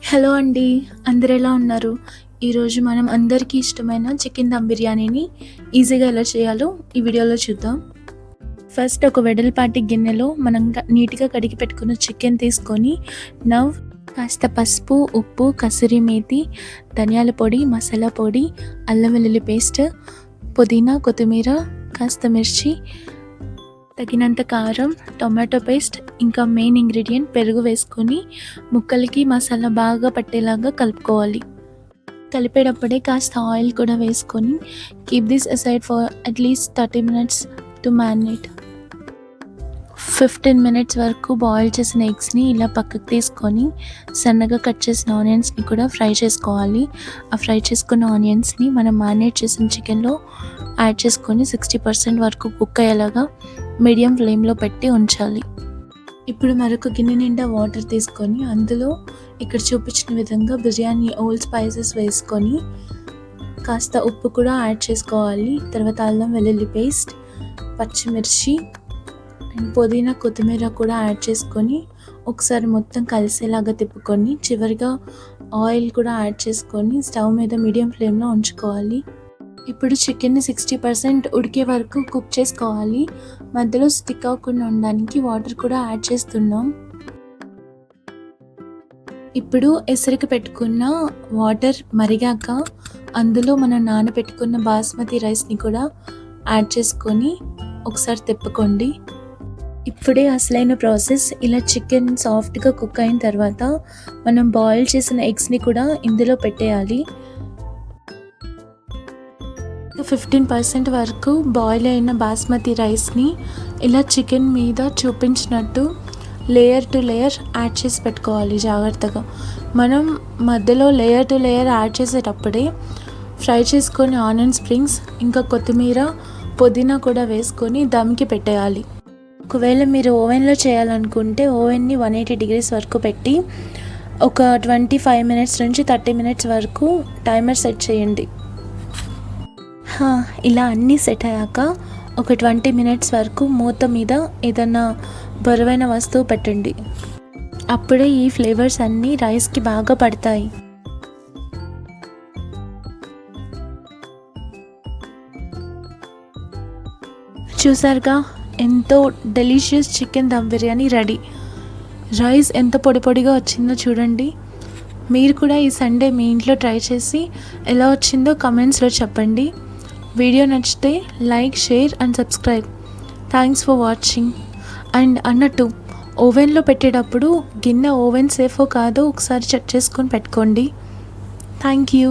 Hello అండి. అందరూ ఎలా ఉన్నారు? ఈరోజు మనం అందరికీ ఇష్టమైన చికెన్ దమ్ బిర్యానీని ఈజీగా ఎలా చేయాలో ఈ వీడియోలో చూద్దాం. ఫస్ట్ ఒక వెడల్పాటి గిన్నెలో మనం నీట్‌గా కడిగి పెట్టుకున్న చికెన్ తీసుకొని కాస్త పసుపు, ఉప్పు, కసూరి మేతి, ధనియాల పొడి, మసాలా పొడి, అల్లం వెల్లుల్లి పేస్ట్, పుదీనా, కొత్తిమీర, కాస్త మిర్చి, తగినంత కారం, టొమాటో పేస్ట్, ఇంకా మెయిన్ ఇంగ్రీడియంట్ పెరుగు వేసుకొని ముక్కలకి మసాలా బాగా పట్టేలాగా కలుపుకోవాలి. కలిపేటప్పుడే కాస్త ఆయిల్ కూడా వేసుకొని keep this aside for at least 30 minutes to marinate. 15 minutes వరకు బాయిల్ చేసిన ఎగ్స్ని ఇలా పక్కకు తీసుకొని సన్నగా కట్ చేసిన ఆనియన్స్ని కూడా ఫ్రై చేసుకోవాలి. ఆ ఫ్రై చేసుకున్న ఆనియన్స్ని మనం మ్యారినేట్ చేసిన చికెన్లో యాడ్ చేసుకొని 60% వరకు కుక్ అయ్యేలాగా మీడియం ఫ్లేమ్లో పెట్టి ఉంచాలి. ఇప్పుడు మరొక గిన్నె నిండా వాటర్ తీసుకొని అందులో ఇక్కడ చూపించిన విధంగా బిర్యానీ ఓల్డ్ స్పైసెస్ వేసుకొని కాస్త ఉప్పు కూడా యాడ్ చేసుకోవాలి. తర్వాత అల్లం వెల్లుల్లి పేస్ట్, పచ్చిమిర్చి అండ్ పుదీనా, కొత్తిమీర కూడా యాడ్ చేసుకొని ఒకసారి మొత్తం కలిసేలాగా తిప్పుకొని చివరిగా ఆయిల్ కూడా యాడ్ చేసుకొని స్టవ్ మీద మీడియం ఫ్లేమ్లో ఉంచుకోవాలి. ఇప్పుడు చికెన్ని 60% ఉడికే వరకు కుక్ చేసుకోవాలి. మధ్యలో స్టిక్ అవ్వకుండా ఉండడానికి వాటర్ కూడా యాడ్ చేస్తున్నాం. ఇప్పుడు ఎసరికి పెట్టుకున్న వాటర్ మరిగాక అందులో మనం నానబెట్టుకున్న బాస్మతి రైస్ని కూడా యాడ్ చేసుకొని ఒకసారి తిప్పుకోండి. ఇప్పుడే అసలైన ప్రాసెస్. ఇలా చికెన్ సాఫ్ట్గా కుక్ అయిన తర్వాత మనం బాయిల్ చేసిన ఎగ్స్ని కూడా ఇందులో పెట్టేయాలి. 15% వరకు బాయిల్ అయిన బాస్మతి రైస్ని ఇలా చికెన్ మీద చూపించినట్టు లేయర్ టు లేయర్ యాడ్ చేసి పెట్టుకోవాలి జాగ్రత్తగా. మనం మధ్యలో లేయర్ టు లేయర్ యాడ్ చేసేటప్పుడే ఫ్రై చేసుకొని ఆనియన్ స్ప్రింగ్స్ ఇంకా కొత్తిమీర, పుదీనా కూడా వేసుకొని దమ్కి పెట్టేయాలి. ఒకవేళ మీరు ఓవెన్లో చేయాలనుకుంటే ఓవెన్ని 180 degrees వరకు పెట్టి ఒక 25 minutes నుంచి 30 minutes వరకు టైమర్ సెట్ చేయండి. ఇలా అన్నీ సెట్ అయ్యాక ఒక 20 minutes వరకు మూత మీద ఏదన్నా బరువైన వస్తువు పెట్టండి. అప్పుడే ఈ ఫ్లేవర్స్ అన్నీ రైస్కి బాగా పడతాయి. చూసారుగా, ఎంతో delicious chicken dum biryani ready. Rice ఎంత పొడి పొడిగా వచ్చిందో చూడండి. మీరు కూడా ఈ సండే మీ ఇంట్లో ట్రై చేసి ఎలా వచ్చిందో కమెంట్స్లో చెప్పండి. వీడియో నచ్చితే like, share and subscribe. Thanks for watching. And అన్నట్టు ఓవెన్లో పెట్టేటప్పుడు గిన్నె ఓవెన్ సేఫో కాదో ఒకసారి చెక్ చేసుకొని పెట్టుకోండి. Thank you.